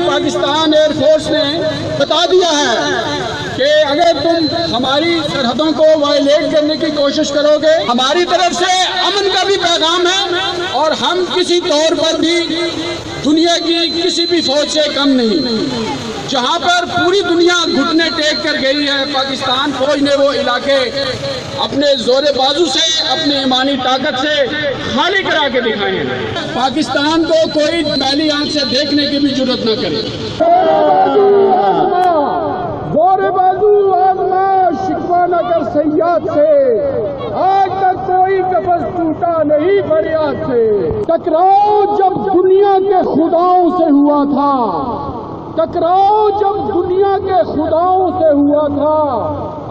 Pakistan air force ने बता दिया है कि अगर तुम हमारी सरहदों को वायलेट करने की कोशिश करोगे, हमारी तरफ से अमन का भी पैगाम है और हम किसी तौर पर भी दुनिया की किसी भी फौज से कम नहीं। जहां पर पूरी दुनिया घुटने टेक कर गई है, पाकिस्तान फौज ने वो इलाके अपने जोरे बाजू से, अपनी ईमानी ताकत से खाली करा के दिखाए हैं। पाकिस्तान को कोई मैली आंख से देखने की भी जरूरत न करे। जोरे बाजू आजमा शिकवा न कर सैयाद से, आज तक कोई कफस टूटा नहीं फरियाद से। टकराव जब दुनिया के खुदाओं से हुआ था, टकराव जब दुनिया के खुदाओं से हुआ था,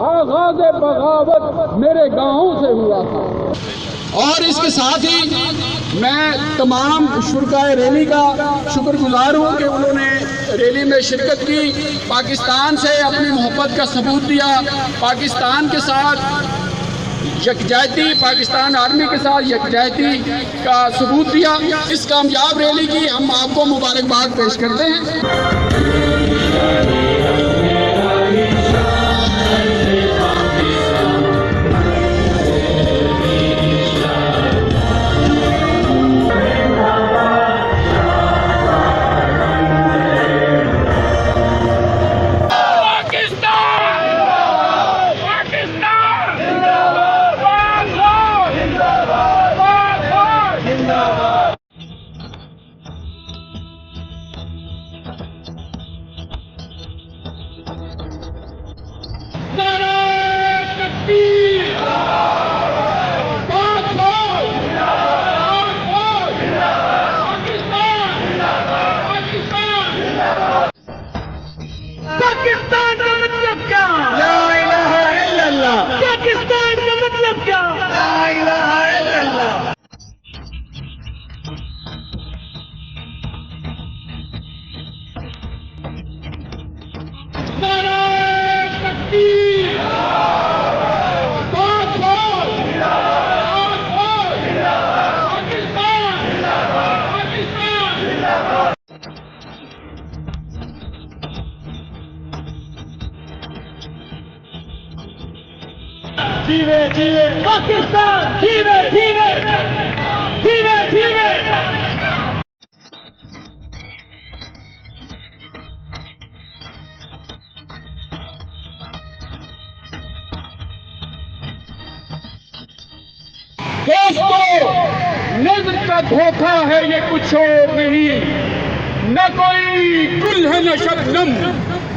आगाज़ बगावत मेरे गांवों से हुआ था। और इसके साथ ही मैं तमाम शुरकाए रैली का शुक्रगुजार हूँ कि उन्होंने रैली में शिरकत की, पाकिस्तान से अपनी मोहब्बत का सबूत दिया, पाकिस्तान के साथ यकजाहती, पाकिस्तान आर्मी के साथ यकजाहती का सबूत दिया। इस कामयाब रैली की हम आपको मुबारकबाद पेश करते हैं। पाकिस्तान का मतलब क्या? ला इलाहा इल्लल्लाह। पाकिस्तान का मतलब क्या? ला इलाहा इल्लल्लाह। नारे तकबीर! धीरे धीरे पाकिस्तान धीरे धीरे धीरे धीरे दोस्तों, नजर का धोखा है ये, कुछ और नहीं। न कोई गुल है न शबनम,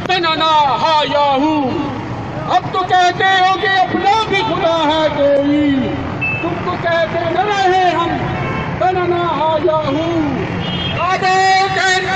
तनना हा याहू। अब तो कहते हो कि अपना भी खुदा है कोई, तुम तो कहते न रहे हम तनना हा याहू। अब कहते